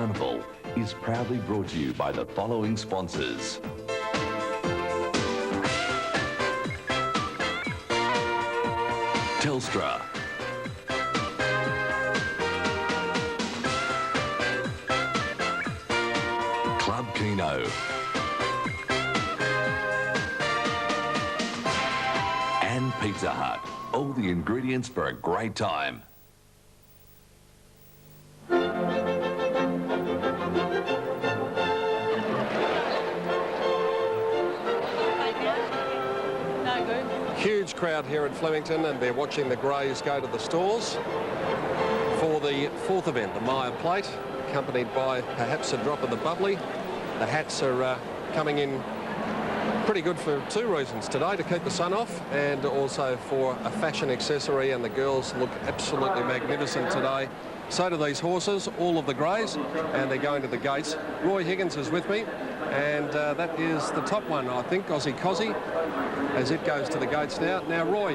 Carnival is proudly brought to you by the following sponsors. Telstra, Club Kino, and Pizza Hut. All the ingredients for a great time. Huge crowd here at Flemington, and they're watching the Greys go to the stalls for the fourth event, the Myer Plate, accompanied by perhaps a drop of the bubbly. The hats are coming in pretty good for two reasons today: to keep the sun off and also for a fashion accessory, and the girls look absolutely magnificent today. So do these horses, all of the Greys, and they're going to the gates. Roy Higgins is with me, and that is the top one, I think, Aussie Cozzy, as it goes to the gates now. Now, Roy,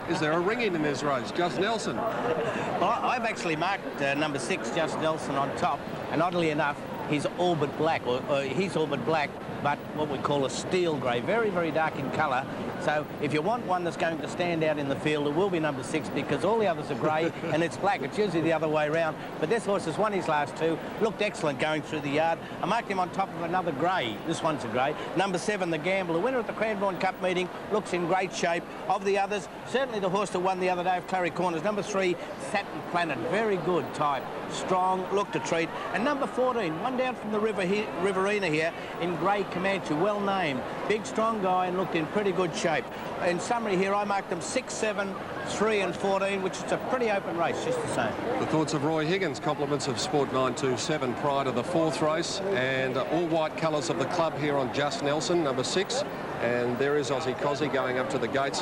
is there a ring in this race? Just Nelson. Well, I've actually marked number 6, Just Nelson, on top, and oddly enough, he's all but black, or he's all but black, but what we call a steel grey, very, very dark in colour. So if you want one that's going to stand out in the field, it will be number 6, because all the others are grey and it's black. It's usually the other way around. But this horse has won his last 2, looked excellent going through the yard. I marked him on top of another grey. This one's a grey. Number 7, the Gambler, winner at the Cranbourne Cup meeting, looks in great shape. Of the others, certainly the horse that won the other day of Clary Corners. Number 3, Saturn Planet, very good type, strong, looked a treat. And number 14, one down from the Riverina here in grey Comanche, well named, big strong guy, and looked in pretty good shape. In summary here, I marked them 6, 7, 3 and 14, which is a pretty open race, just the same. The thoughts of Roy Higgins, compliments of Sport 927 prior to the 4th race, and all white colours of the club here on Just Nelson, number 6. And there is Aussie Cozzy going up to the gates,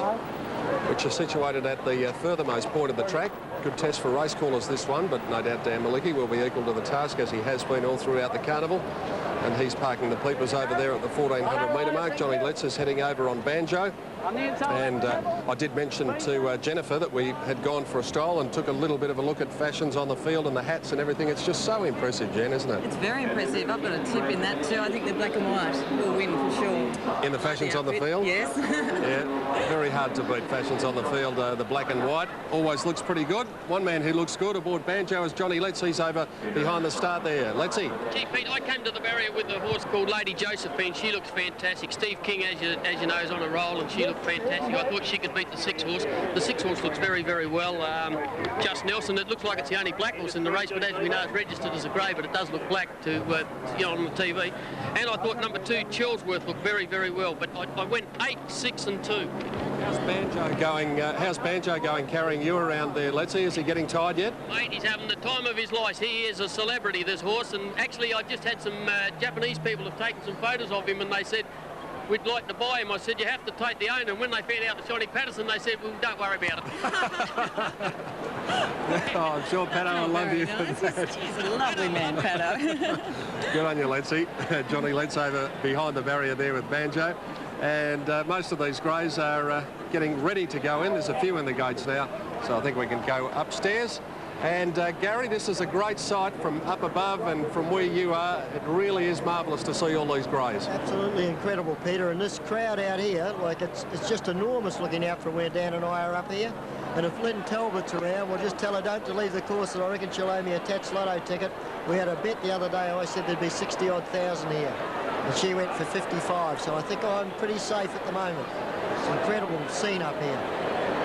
which are situated at the furthermost point of the track. Good test for race callers, this one, but no doubt Dan Malicki will be equal to the task, as he has been all throughout the carnival. And he's parking the peepers over there at the 1400 metre mark. Johnny Letts is heading over on Banjo. And I did mention to Jennifer that we had gone for a stroll and took a little bit of a look at fashions on the field and the hats and everything. It's just so impressive, Jen, isn't it? It's very impressive. I've got a tip in that too. I think the black and white will win for sure. In the fashions on the field? Yes. Yeah, very hard to beat fashions on the field. The black and white always looks pretty good. One man who looks good aboard Banjo is Johnny Letts. He's over behind the start there. Lettsy. Gee, Pete, I came to the barrier with a horse called Lady Josephine. She looks fantastic. Steve King, as you know, is on a roll, and she looked fantastic. I thought she could beat the 6 horse. The 6 horse looks very, very well. Just Nelson, it looks like it's the only black horse in the race, but as we know, it's registered as a grey, but it does look black to on the TV. And I thought number 2, Chelsworth, looked very, very well. But I went 8, 6 and 2. How's Banjo going carrying you around there, Lettsy? Is he getting tired yet? Mate, he's having the time of his life. He is a celebrity, this horse. And actually, I just had some Japanese people have taken some photos of him, and they said, we'd like to buy him. I said, you have to take the owner. And when they found out it's Johnny Patterson, they said, well, don't worry about it. Oh, I'm sure Pato will love you for that. He's a lovely man, Pato. Good on you, Lettsy. Johnny Letts over behind the barrier there with Banjo. And most of these greys are getting ready to go in. There's a few in the gates now, so I think we can go upstairs. And Gary, this is a great sight from up above and from where you are. It really is marvellous to see all these greys. Absolutely incredible, Peter. And this crowd out here, like it's just enormous looking out from where Dan and I are up here. And if Lynn Talbot's around, we'll just tell her don't to leave the course, and I reckon she'll owe me a Tats Lotto ticket. We had a bet the other day. I said there'd be 60-odd thousand here, and she went for 55. So I think I'm pretty safe at the moment. It's an incredible scene up here.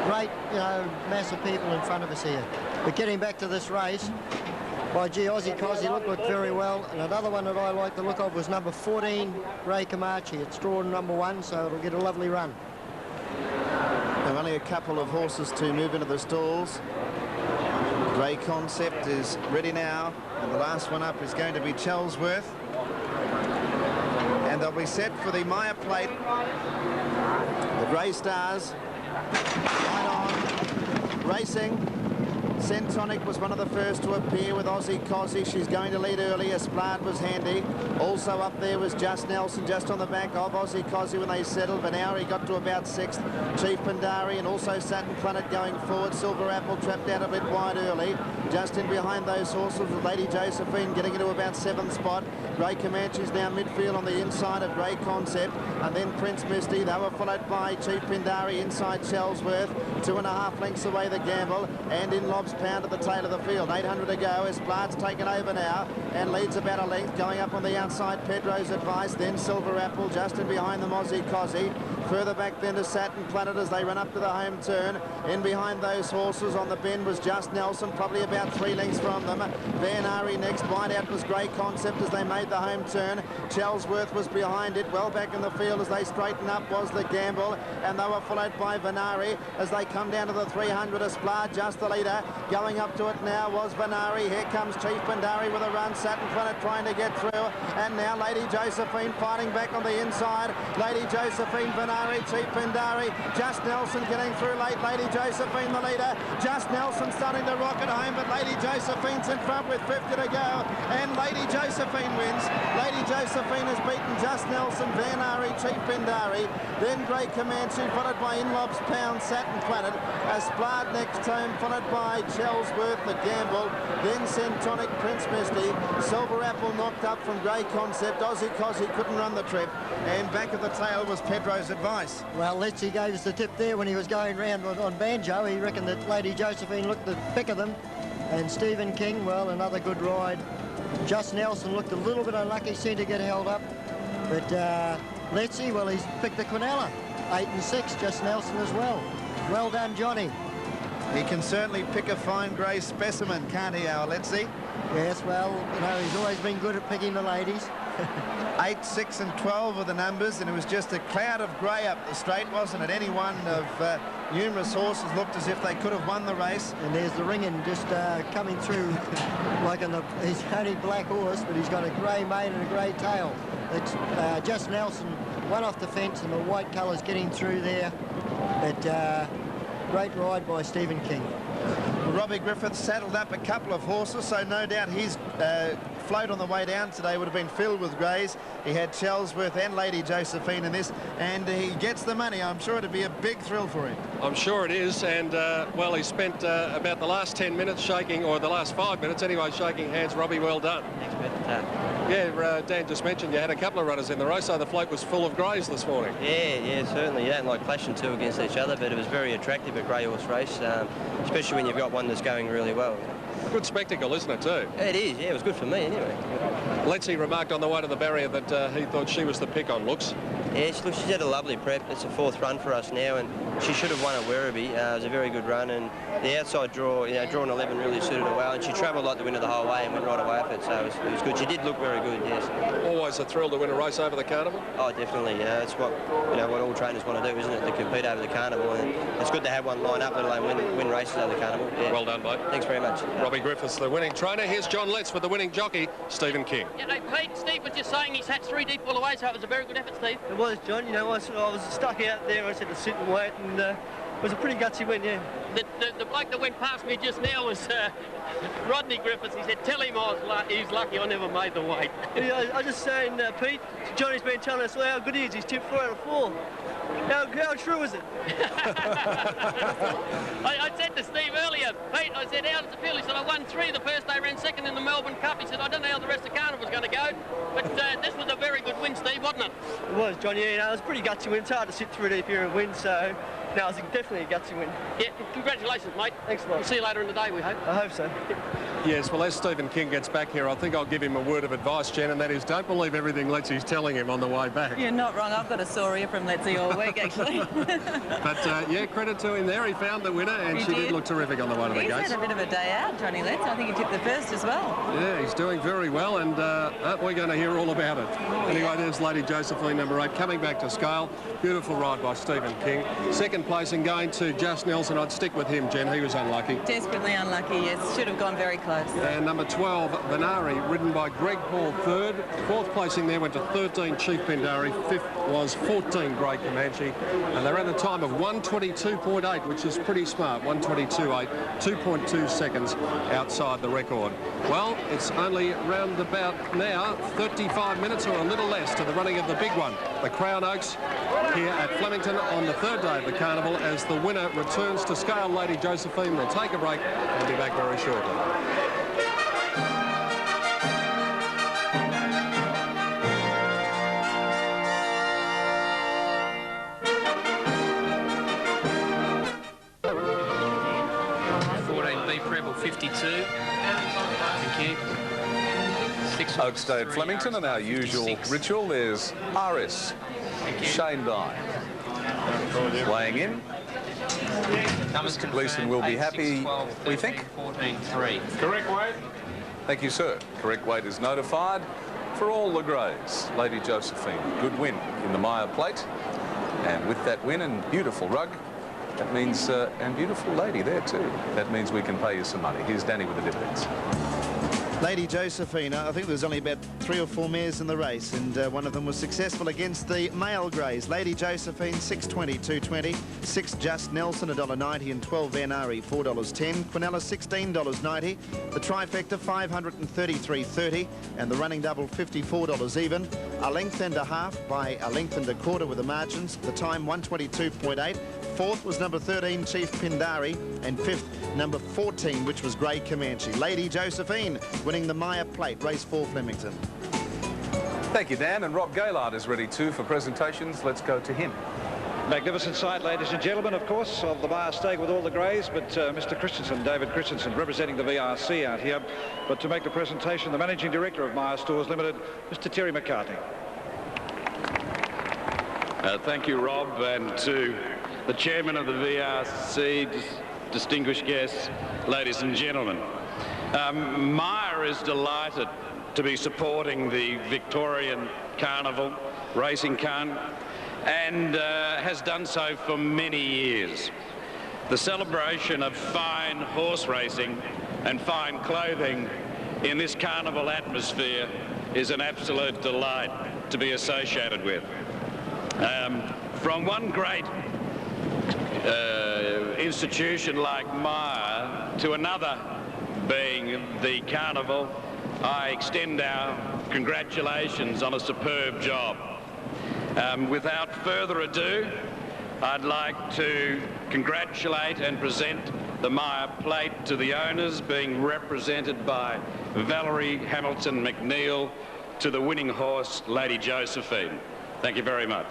Great, mass of people in front of us here. But getting back to this race, by gee, Aussie Cozzy looked very well. And another one that I like the look of was number 14, Ray Comanche. It's drawn number 1, so it'll get a lovely run. There are only a couple of horses to move into the stalls. Grey Concept is ready now, and the last one up is going to be Chelsworth. And they'll be set for the Myer Plate. The Grey Stars, right on, racing. Centonic was one of the first to appear with Aussie Cozzy. She's going to lead early. Esplade was handy. Also up there was Just Nelson, just on the back of Aussie Cozzy when they settled. Vanauri got to about 6th. Chief Pandari and also Satin Planet going forward. Silver Apple trapped out a bit wide early. Just in behind those horses with Lady Josephine getting into about 7th spot. Grey Comanche's now midfield on the inside of Grey Concept. And then Prince Misty. They were followed by Chief Pindari inside Shellsworth. 2.5 lengths away the Gamble. And in Lob's Pound at the tail of the field. 800 to go. Esplade's taken over now and leads about a length. Going up on the outside, Pedro's Advice. Then Silver Apple just in behind them, Aussie Cozzy. Further back then to Satin Planet as they run up to the home turn. In behind those horses on the bend was Just Nelson, probably about 3 lengths from them. Van Ari next. Wide out was Grey Concept as they made the home turn. Shellsworth was behind it. Well back in the field as they straighten up was the Gamble. And they were followed by Vanari as they come down to the 300. Esplade just the leader. Going up to it now was Vanari. Here comes Chief Pandari with a run. Satin Planet trying to get through. And now Lady Josephine fighting back on the inside. Lady Josephine, Vanari, Chief Pandari. Just Nelson getting through late. Lady Josephine the leader. Just Nelson starting to rocket home, but Lady Josephine's in front with 50 to go. And Lady Josephine wins. Lady Josephine has beaten Just Nelson, Vanari, Chief Pandari. Then Grey Comanche followed by Inlob's Pound, Satin Planet. Esplade next home followed by Shellsworth, the Gamble. Then Centonic, Prince Misty. Silver Apple knocked up from Grey Concept. Aussie Cozzy couldn't run the trip. And back at the tail was Pedro's Advice. Well, Letzi gave us the tip there when he was going round on Banjo. He reckoned that Lady Josephine looked the pick of them. And Stephen King, well, another good ride. Just Nelson looked a little bit unlucky, seemed to get held up. But Letzi, well, he's picked the Quinella. 8 and 6, Just Nelson as well. Well done, Johnny. He can certainly pick a fine grey specimen, can't he, our Letzi? Yes, well, you know, he's always been good at picking the ladies. 8, 6 and 12 were the numbers, and it was just a cloud of grey up the straight, wasn't it? Any one of numerous horses looked as if they could have won the race. And there's the ringing just coming through like he's only black horse, but he's got a grey mane and a grey tail. It's Just Nelson, one off the fence, and the white colours getting through there. But great ride by Stephen King. Robbie Griffith saddled up a couple of horses, so no doubt his float on the way down today would have been filled with greys. He had Shellsworth and Lady Josephine in this, and he gets the money. I'm sure it'd be a big thrill for him. I'm sure it is, and well, he spent about the last 10 minutes shaking, or the last 5 minutes anyway, shaking hands. Robbie, well done. Thanks, Beth. Yeah, Dan just mentioned you had a couple of runners in the race, so the float was full of greys this morning. Yeah, certainly. You don't like clashing two against each other, but it was very attractive, a grey horse race, especially when you've got one that's going really well. Good spectacle, isn't it, too? It is, yeah, it was good for me anyway. Letzi remarked on the way to the barrier that he thought she was the pick on looks. Yeah, look, she's had a lovely prep. It's a 4th run for us now, and she should have won at Werribee. It was a very good run, and the outside draw, drawn 11 really suited her well, and she travelled like the winner the whole way and went right away with it, so it was good. She did look very good, yes. Always a thrill to win a race over the carnival? Oh, definitely. It's what what all trainers want to do, isn't it? To compete over the carnival, and it's good to have one line up, let alone win races over the carnival. Yeah. Well done, mate. Thanks very much. Robbie Griffiths, the winning trainer. Here's John Letts with the winning jockey, Stephen King. Yeah, no, Pete, Steve was just saying he's had 3 deep all the way, so it was a very good effort, Steve. It was, John. I was stuck out there. I said to sit and wait, and it was a pretty gutsy win, yeah. The bloke that went past me just now was Rodney Griffiths. He said, tell him he's lucky I never made the weight. Yeah, I was just saying, Pete, Johnny's been telling us how good he is. He's tipped 4 out of 4. How true is it? I said to Steve earlier, Pete, I said, how does it feel? He said, I won 3 the first day, ran 2nd in the Melbourne Cup. He said, I don't know how the rest of the carnival was going to go, but this was a very good win, Steve, wasn't it? It was, John, yeah. It was a pretty gutsy win. It's hard to sit 3 deep here and win, so no, it was definitely a gutsy win. Yeah, congratulations, mate. Thanks a lot. We'll see you later in the day, we hope. I hope so. Yes, well, as Stephen King gets back here, I think I'll give him a word of advice, Jen, and that is don't believe everything Letzi's telling him on the way back. You're not wrong. I've got a sore ear from Letzi all week, actually. But, yeah, credit to him there. He found the winner, and she did look terrific on the way to the gates. He's had a bit of a day out, Johnny Letz. I think he tipped the first as well. Yeah, he's doing very well, and we're going to hear all about it. Anyway, there's Lady Josephine, number 8, coming back to scale. Beautiful ride by Stephen King. Second place and going to Just Nelson. I'd stick with him, Jen. He was unlucky. Desperately unlucky, yes. Should have gone very close. close. And number 12, Benari, ridden by Greg Paul, third. Fourth placing there went to 13, Chief Pindari. Fifth was 14, Grey Comanche. And they're at a time of 1:22.8, which is pretty smart. 1:22.8, 2.2 seconds outside the record. Well, it's only round about now 35 minutes or a little less to the running of the big one, the Crown Oaks, here at Flemington on the third day of the carnival, as the winner returns to scale. Lady Josephine will take a break and be back very shortly. B Preble 52. Thank you. Oaks Day at Flemington, and our usual ritual, there's RS Shane Dye weighing in. Gleeson will be happy, we think. 14.3. Correct weight. Thank you, sir. Correct weight is notified for all the greys. Lady Josephine, good win in the Maya Plate. And with that win and beautiful rug, that means, and beautiful lady there too, that means we can pay you some money. Here's Danny with the dividends. Lady Josephine, I think there's only about 3 or 4 mares in the race, and one of them was successful against the male greys. Lady Josephine, 6.20, 2.20. 6 Just Nelson, $1.90, and 12 Benari, $4.10. Quinella, $16.90. The trifecta, $533.30, and the running double, $54 even. A length and a half by a length and a quarter with the margins. The time, 1:22.8. Fourth was number 13, Chief Pindari, and fifth, number 14, which was Grey Comanche. Lady Josephine winning the Maya Plate, race 4, Flemington. Thank you, Dan. And Rob Gaylard is ready too for presentations. Let's go to him. Magnificent sight, ladies and gentlemen, of course, of the Maya Stake with all the greys, but Mr. Christensen, David Christensen, representing the VRC out here. But to make the presentation, the Managing Director of Maya Stores Limited, Mr. Terry McCartney. Thank you, Rob, and to the Chairman of the VRC, distinguished guests, ladies and gentlemen. Maya is delighted to be supporting the Victorian Carnival, Racing Carnival, and has done so for many years. The celebration of fine horse racing and fine clothing in this carnival atmosphere is an absolute delight to be associated with. From one great institution like Maya to another, being the carnival, I extend our congratulations on a superb job. Without further ado, I'd like to congratulate and present the Maya Plate to the owners, being represented by Valerie Hamilton McNeil, to the winning horse, Lady Josephine. Thank you very much.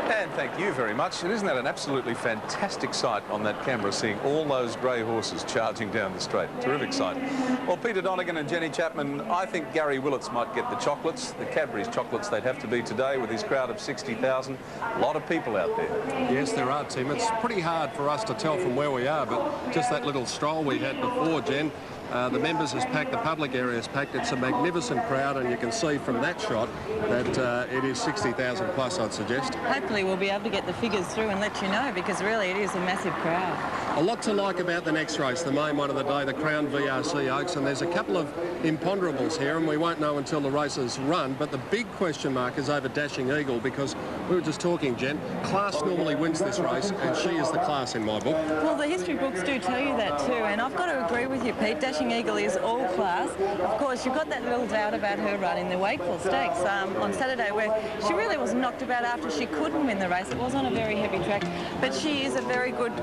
And thank you very much. And isn't that an absolutely fantastic sight on that camera, seeing all those grey horses charging down the straight? Terrific sight. Well, Peter Donegan and Jenny Chapman, I think Gary Willits might get the chocolates, the Cadbury's chocolates they'd have to be today with his crowd of 60,000. A lot of people out there. Yes, there are, Tim. It's pretty hard for us to tell from where we are, but just that little stroll we had before, Jen, the members is packed, the public area is packed. It's a magnificent crowd, and you can see from that shot that it is 60,000 plus, I'd suggest. Hopefully we'll be able to get the figures through and let you know, because really it is a massive crowd. A lot to like about the next race, the main one of the day, the Crown VRC Oaks, and there's a couple of imponderables here, and we won't know until the races run, but the big question mark is over Dashing Eagle, because we were just talking, Jen, class normally wins this race, and she is the class in my book. Well, the history books do tell you that too, and I've got to agree with you, Pete. Dashing Eagle is all class. Of course, you've got that little doubt about her run in the Wakeful Stakes on Saturday, where she really was knocked about after she couldn't win the race. It was on a very heavy track, but she is a very good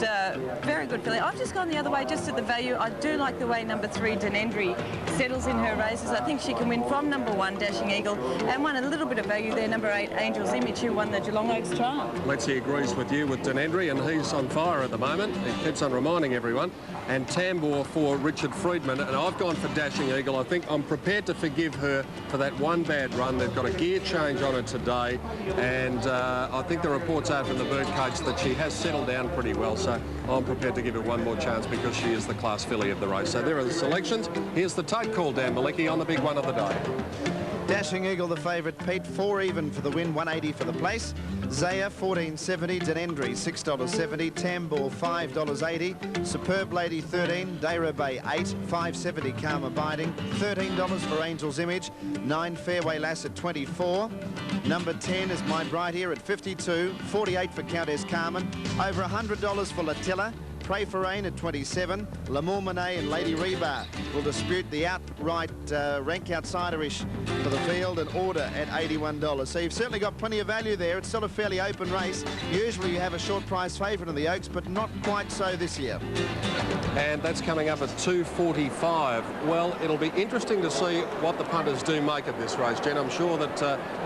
filly. I've just gone the other way, just at the value. I do like the way number 3, Denendry, settles in her races. I think she can win from number 1, Dashing Eagle, and won a little bit of value there, number 8, Angel's Image, who won the Geelong Oaks trial. Lexi agrees with you with Denendry, and he's on fire at the moment. He keeps on reminding everyone. And Tambor for Richard Friedman, and I've gone for Dashing Eagle. I think I'm prepared to forgive her for that one bad run. They've got a gear change on her today, and I think the reports are from the birdcage that she has settled down pretty well, so I'm prepared to give her one more chance because she is the class filly of the race. So there are the selections. Here's the tape call, Dan Malecki, on the big one of the day. Dashing Eagle, the favourite, Pete, 4 even for the win, 180 for the place. Zaya, $14.70. Denendri, $6.70. Tambor, $5.80. Superb Lady, $13. Dayra Bay, $8. $5.70 Karma Biding. $13 for Angel's Image. 9 Fairway Lass at $24. Number 10 is My Bright Here at $52. $48 for Countess Carmen. Over $100 for Latilla. Pray for Rain at $27. L'Amour Monet and Lady Rebar will dispute the outright rank outsider-ish for the field and Order at $81. So you've certainly got plenty of value there. It's still a fairly open race. Usually you have a short price favourite in the Oaks, but not quite so this year. And that's coming up at $2.45. Well, it'll be interesting to see what the punters do make of this race, Jen. I'm sure that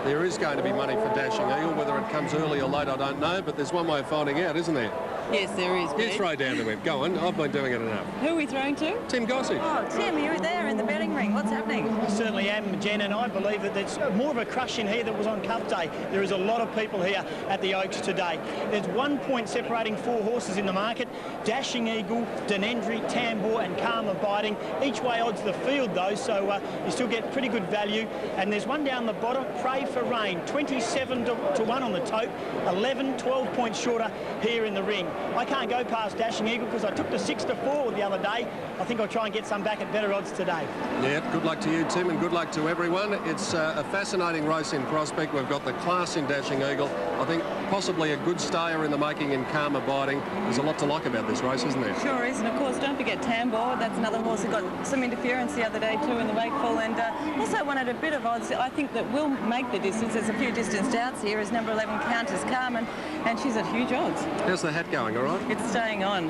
there is going to be money for Dashing Eagle. Whether it comes early or late, I don't know, but there's one way of finding out, isn't there? Yes, there is. You throw down to him. Go on. I've been doing it enough. Who are we throwing to? Tim Gossage. Oh, Tim, you're there in the betting ring. What's happening? I certainly am, Jen, and I believe that there's more of a crush in here than was on Cup Day. There is a lot of people here at the Oaks today. There's 1 point separating 4 horses in the market. Dashing Eagle, Denendri, Tambor and Karma Biding. Each way odds the field, though, so you still get pretty good value. And there's one down the bottom, Pray for Rain, 27 to 1 on the tote, 11, 12 points shorter here in the ring. I can't go past Dashing Eagle because I took the 6 to 4 the other day. I think I'll try and get some back at better odds today. Yeah, good luck to you, Tim, and good luck to everyone. It's a fascinating race in prospect. We've got the class in Dashing Eagle. I think possibly a good stayer in the making in Karma Biding. There's a lot to like about this race, isn't there? Sure is, and of course, don't forget Tambor. That's another horse who got some interference the other day too in the Wakeful, and also one at a bit of odds. I think that will make the distance. There's a few distance doubts here. Is number 11 Countess Carmen, and she's at huge odds. How's the hat going? All right? It's staying on.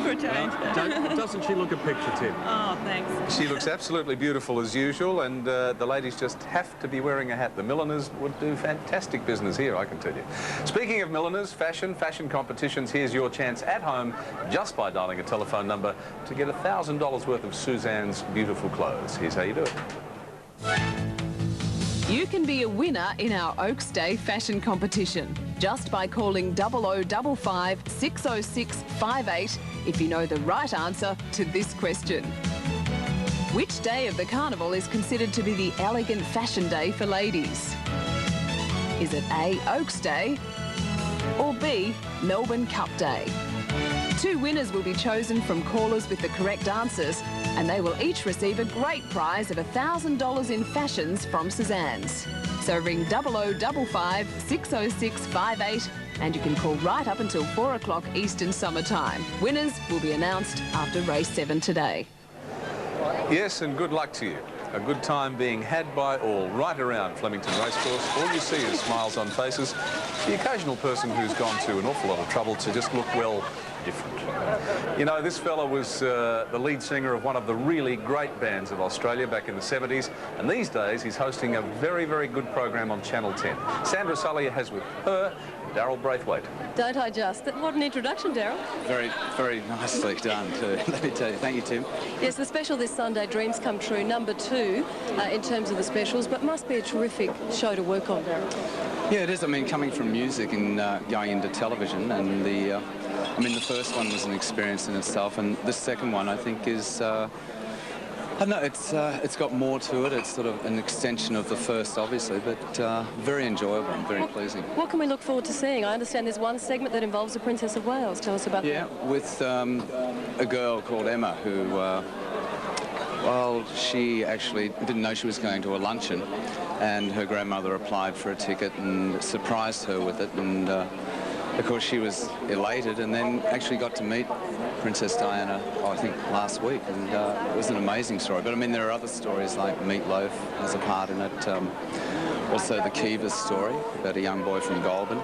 For a change. Doesn't she look a picture, Tim? Oh, thanks. She looks absolutely beautiful as usual, and the ladies just have to be wearing a hat. The milliners would do fantastic business here, I can tell you. Speaking of milliners, fashion competitions, here's your chance at home just by dialing a telephone number to get $1,000 worth of Suzanne's beautiful clothes. Here's how you do it. You can be a winner in our Oaks Day fashion competition just by calling 0055 606 58 if you know the right answer to this question. Which day of the carnival is considered to be the elegant fashion day for ladies? Is it A, Oaks Day, or B, Melbourne Cup Day? 2 winners will be chosen from callers with the correct answers, and they will each receive a great prize of $1,000 in fashions from Suzanne's. So ring 0055 606 58 and you can call right up until 4 o'clock Eastern Summer Time. Winners will be announced after race 7 today. Yes, and good luck to you. A good time being had by all right around Flemington Racecourse. All you see is smiles on faces. The occasional person who's gone to an awful lot of trouble to just look, well, different. You know, this fella was the lead singer of one of the really great bands of Australia back in the 70s, and these days he's hosting a very, very good program on Channel 10. Sandra Sully has with her Daryl Braithwaite. Don't I just? What an introduction, Daryl. Very, very nicely done, too. Let me tell you. Thank you, Tim. Yes, the special this Sunday, Dreams Come True, number 2 in terms of the specials, but must be a terrific show to work on, Daryl. Yeah, it is. I mean, coming from music and going into television, and the first one was an experience in itself, and the second one, I think, is... I don't know, it's got more to it. It's sort of an extension of the first, obviously, but very enjoyable and very pleasing. What can we look forward to seeing? I understand there's one segment that involves the Princess of Wales. Tell us about that. Yeah, with a girl called Emma who, well, she actually didn't know she was going to a luncheon, and her grandmother applied for a ticket and surprised her with it, and of course she was elated, and then actually got to meet Princess Diana, I think, last week, and it was an amazing story. But I mean, there are other stories like Meatloaf has a part in it, also the Kivas story about a young boy from Goulburn,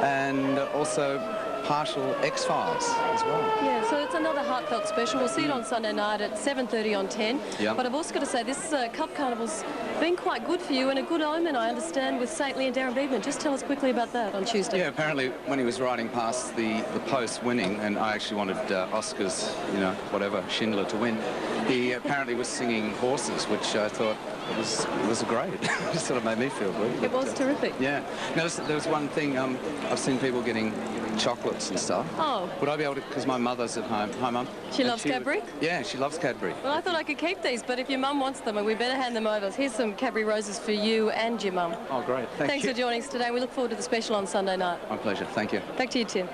and also partial X-Files as well. Yeah, so it's another heartfelt special. We'll see it on Sunday night at 7:30 on 10. Yep. But I've also got to say, this Cup Carnival's been quite good for you, and a good omen, I understand, with Saintly and Darren Beadman. Just tell us quickly about that on Tuesday. Yeah, apparently when he was riding past the post winning, and I actually wanted Oscar's, you know, whatever, Schindler to win, he apparently was singing horses, which I thought was great. It sort of made me feel good. It was terrific. Yeah. Now, there was one thing, I've seen people getting chocolates and stuff. Oh. Would I be able to, because my mother's at home. Hi, Mum. She loves Cadbury? Yeah, she loves Cadbury. Well, I thought I could keep these, but if your mum wants them, we better hand them over. Here's some Cadbury roses for you and your mum. Oh, great. Thanks for joining us today. We look forward to the special on Sunday night. My pleasure. Thank you. Back to you, Tim.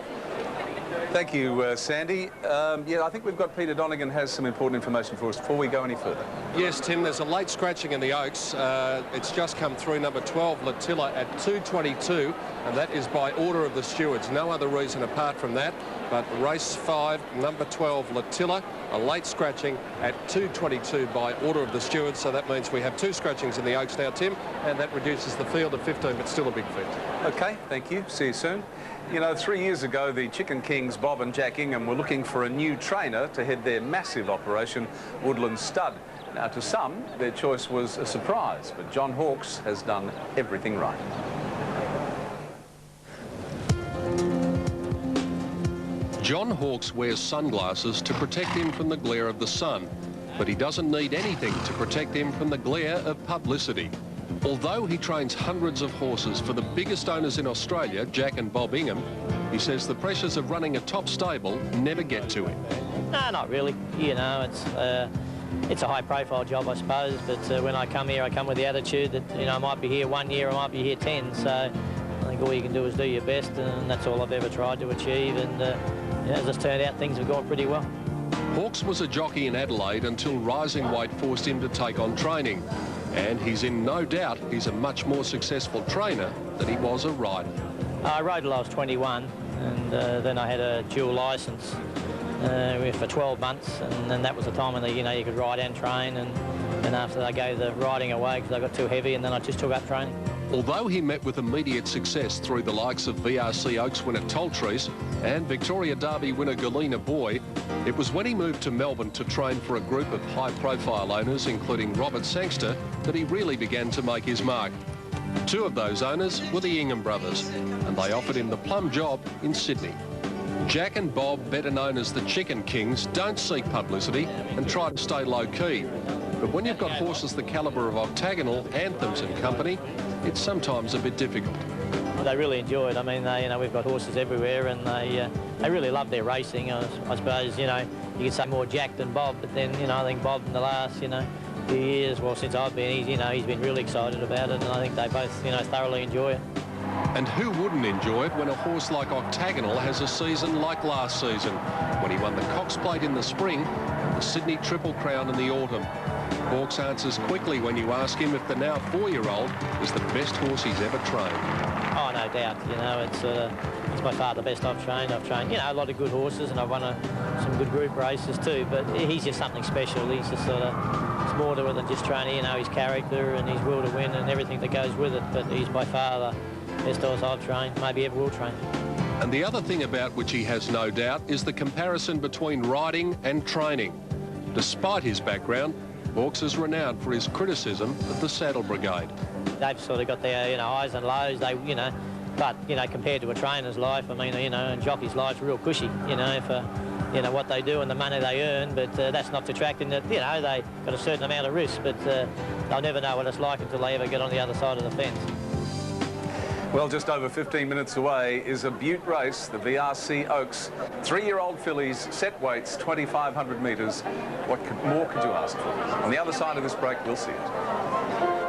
Thank you, Sandy. Yeah, I think we've got Peter Donegan has some important information for us before we go any further. Yes, Tim, there's a late scratching in the Oaks. It's just come through, number 12, Latilla, at 2:22, and that is by order of the stewards. No other reason apart from that, but race 5, number 12, Latilla, a late scratching at 2:22 by order of the stewards, so that means we have 2 scratchings in the Oaks now, Tim, and that reduces the field of 15, but still a big field. Okay, thank you. See you soon. You know, 3 years ago, the Chicken Kings, Bob and Jack Ingham, were looking for a new trainer to head their massive operation, Woodland Stud. Now, to some, their choice was a surprise, but John Hawkes has done everything right. John Hawkes wears sunglasses to protect him from the glare of the sun, but he doesn't need anything to protect him from the glare of publicity. Although he trains hundreds of horses for the biggest owners in Australia, Jack and Bob Ingham, he says the pressures of running a top stable never get to him. No, not really. You know, it's a high-profile job, I suppose, but when I come here, I come with the attitude that, you know, I might be here 1 year, I might be here 10, so I think all you can do is do your best, and that's all I've ever tried to achieve, and you know, as it's turned out, things have gone pretty well. Hawkes was a jockey in Adelaide until rising weight forced him to take on training. And he's in no doubt he's a much more successful trainer than he was a rider. I rode till I was 21, and then I had a dual licence for 12 months, and then that was the time when you could ride and train, and after they gave the riding away because I got too heavy, and then I just took up training. Although he met with immediate success through the likes of VRC Oaks winner Toltrease and Victoria Derby winner Galena Boy, it was when he moved to Melbourne to train for a group of high-profile owners, including Robert Sangster, that he really began to make his mark. 2 of those owners were the Ingham brothers, and they offered him the plum job in Sydney. Jack and Bob, better known as the Chicken Kings, don't seek publicity and try to stay low-key. But when you've got horses the calibre of Octagonal, Anthems and company, it's sometimes a bit difficult. They really enjoy it. I mean, we've got horses everywhere, and they really love their racing. I suppose, you could say more Jack than Bob, but then, I think Bob in the last, few years, well, since I've been, he's been really excited about it, and I think they both, thoroughly enjoy it. And who wouldn't enjoy it when a horse like Octagonal has a season like last season, when he won the Cox Plate in the spring and the Sydney Triple Crown in the autumn? Hawkes answers quickly when you ask him if the now 4-year-old is the best horse he's ever trained. Oh, no doubt. It's by far the best I've trained. I've trained, a lot of good horses, and I've won some good group races too, but he's just something special. He's just it's more to it than just training, his character and his will to win and everything that goes with it, but he's by far the best horse I've trained, maybe ever will train. And the other thing about which he has no doubt is the comparison between riding and training. Despite his background, Hawkes is renowned for his criticism of the Saddle Brigade. They've sort of got their, highs and lows, but, compared to a trainer's life, I mean, and jockey's life's real cushy, for, what they do and the money they earn, but that's not detracting that, they got a certain amount of risk, but they'll never know what it's like until they ever get on the other side of the fence. Well, just over 15 minutes away is a Butte race, the VRC Oaks. 3-year-old fillies, set weights, 2,500 metres. What more could you ask for? On the other side of this break, we'll see it.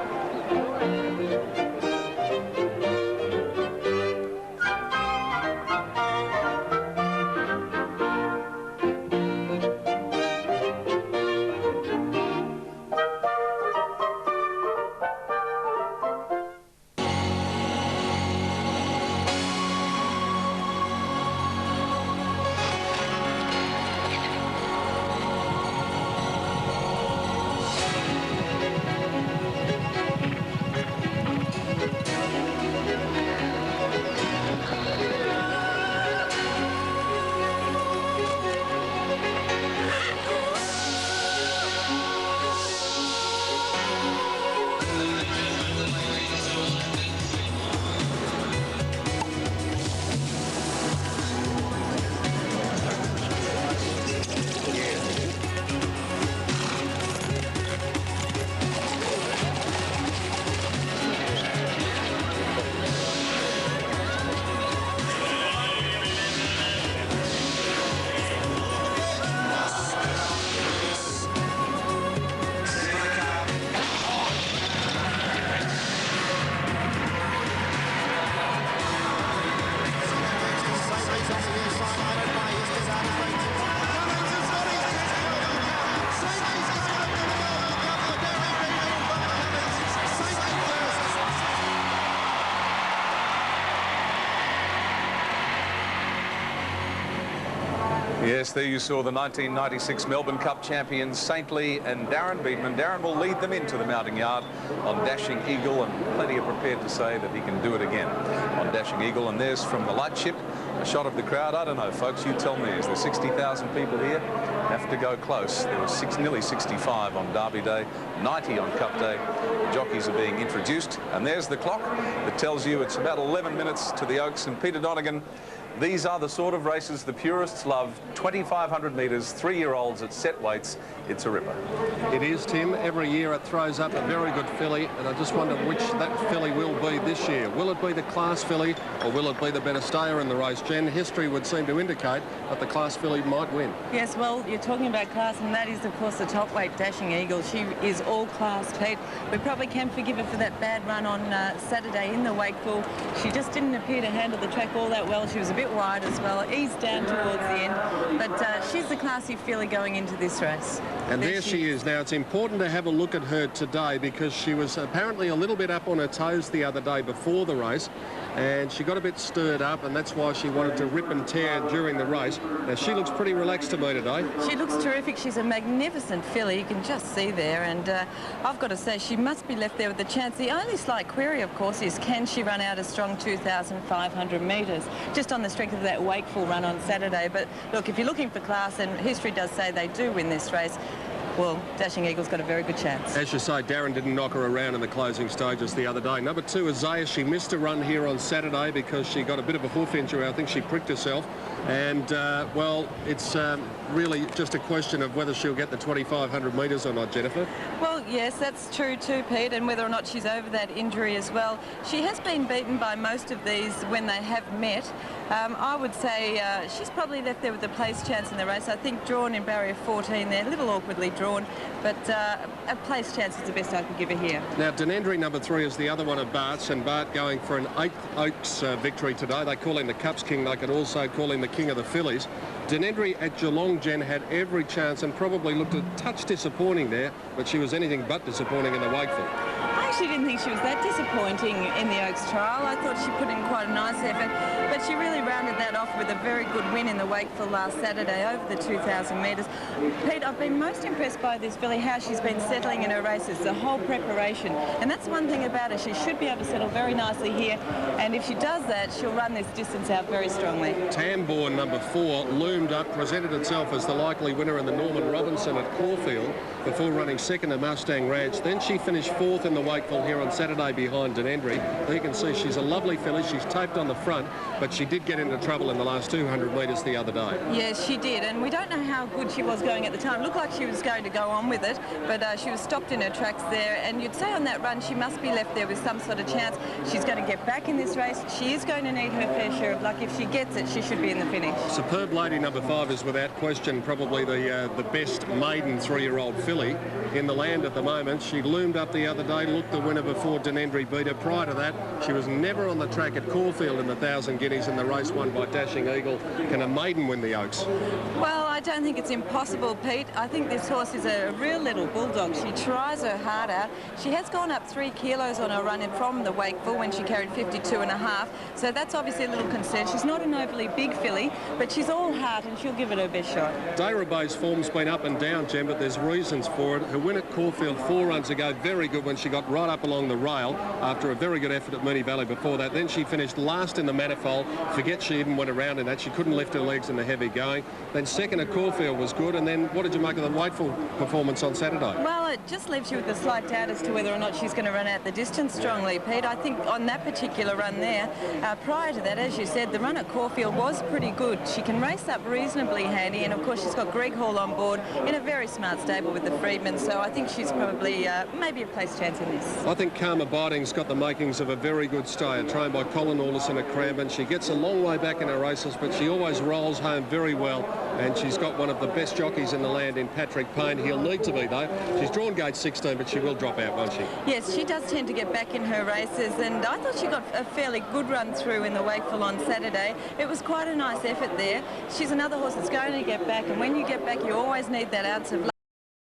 Yes, there you saw the 1996 Melbourne Cup champions, Saintly and Darren Beadman. Darren will lead them into the mounting yard on Dashing Eagle, and plenty are prepared to say that he can do it again on Dashing Eagle. And there's from the lightship a shot of the crowd. I don't know, folks, you tell me. Is there 60,000 people here? Have to go close. There was nearly 65 on Derby Day, 90 on Cup Day. The jockeys are being introduced, and there's the clock that tells you it's about 11 minutes to the Oaks. And Peter Donegan, these are the sort of races the purists love. 2,500 metres, 3-year-olds at set weights. It's a ripper. It is, Tim. Every year it throws up a very good filly, and I just wonder which that filly will be this year. Will it be the class filly, or will it be the better stayer in the race? Jen, history would seem to indicate that the class filly might win. Yes, well, you're talking about class, and that is, of course, the top weight Dashing Eagle. She is all class, Pete. We probably can forgive her for that bad run on Saturday in the Wakeful. She just didn't appear to handle the track all that well. She was a bit wide as well, eased down towards the end, but she's the classy filly going into this race. And there she is. Now, it's important to have a look at her today because she was apparently a little bit up on her toes the other day before the race, and she got a bit stirred up, and that's why she wanted to rip and tear during the race. Now, she looks pretty relaxed to me today. She looks terrific. She's a magnificent filly. You can just see there, and I've got to say she must be left there with the chance. The only slight query, of course, is can she run out a strong 2,500 metres just on the strength of that Wakeful run on Saturday. But look, if you're looking for class, and history does say they do win this race, well, Dashing Eagle's got a very good chance. As you say, Darren didn't knock her around in the closing stages the other day. Number 2, Isaiah, she missed a run here on Saturday because she got a bit of a hoof injury. I think she pricked herself. And, well, it's really just a question of whether she'll get the 2,500 metres or not, Jennifer. Well, yes, that's true too, Pete, and whether or not she's over that injury as well. She has been beaten by most of these when they have met. I would say she's probably left there with a place chance in the race. I think drawn in barrier 14 there, a little awkwardly drawn, but a place chance is the best I could give her here. Now, Denendry, number 3, is the other one of Bart's, and Bart going for an 8th Oaks victory today. They call him the Cups King. They can also call him the King of the Fillies. Denendry at Geelong, Jen, had every chance and probably looked a touch disappointing there, but she was anything but disappointing in the Wakeful. I actually didn't think she was that disappointing in the Oaks trial. I thought she put in quite a nice effort, but she really rounded that off with a very good win in the Wakeful last Saturday over the 2,000 metres. Pete, I've been most impressed by this filly, how she's been settling in her races, the whole preparation. And that's one thing about her. She should be able to settle very nicely here, and if she does that, she'll run this distance out very strongly. Tambourne, number 4, loomed up, presented itself as the likely winner in the Norman Robinson at Caulfield before running second to Mustang Ranch. Then she finished 4th in the Wakeful here on Saturday behind Denendry. You can see she's a lovely filly. She's taped on the front, but she did get into trouble in the last 200 metres the other day. Yes, she did, and we don't know how good she was going at the time. It looked like she was going to go on with it, but she was stopped in her tracks there, and you'd say on that run she must be left there with some sort of chance. She's going to get back in this race. She is going to need her fair share of luck. If she gets it, she should be in the finish. Superb Lady, number 5, is without question probably the best maiden 3-year-old filly in the land at the moment. She loomed up the other day, looked the winner before Denendry beat her. Prior to that, she was never on the track at Caulfield in the 1,000 guineas in the race won by Dashing Eagle. Can a maiden win the Oaks? Well, I don't think it's impossible, Pete. I think this horse is a real little bulldog. She tries her heart out. She has gone up 3 kilos on her run in from the Wakeful when she carried 52.5, so that's obviously a little concern. She's not an overly big filly, but she's all heart and she'll give it her best shot. Dara Bay's form's been up and down, Jen, but there's reasons for it. Her win at Caulfield 4 runs ago, very good when she got right up along the rail after a very good effort at Moonee Valley before that. Then she finished last in the Manifold. Forget she even went around in that. She couldn't lift her legs in the heavy going. Then second at Caulfield was good. And then what did you make of the Wakeful performance on Saturday? Well, it just leaves you with a slight doubt as to whether or not she's going to run out the distance strongly, Pete. I think on that particular run there, prior to that, as you said, the run at Caulfield was pretty good. She can race up reasonably handy, and of course she's got Greg Hall on board in a very smart stable with the Freedman, so I think she's probably maybe a place chance in this. I think Karma Biding's got the makings of a very good stayer, trained by Colin Alderson at Cranbourne. She gets a long way back in her races, but she always rolls home very well, and she's got one of the best jockeys in the land in Patrick Payne. He'll need to be, though. She's drawn gate 16, but she will drop out, won't she? Yes, she does tend to get back in her races, and I thought she got a fairly good run through in the Wakeful on Saturday. It was quite a nice effort there. She's another horse that's going to get back, and when you get back, you always need that ounce of luck.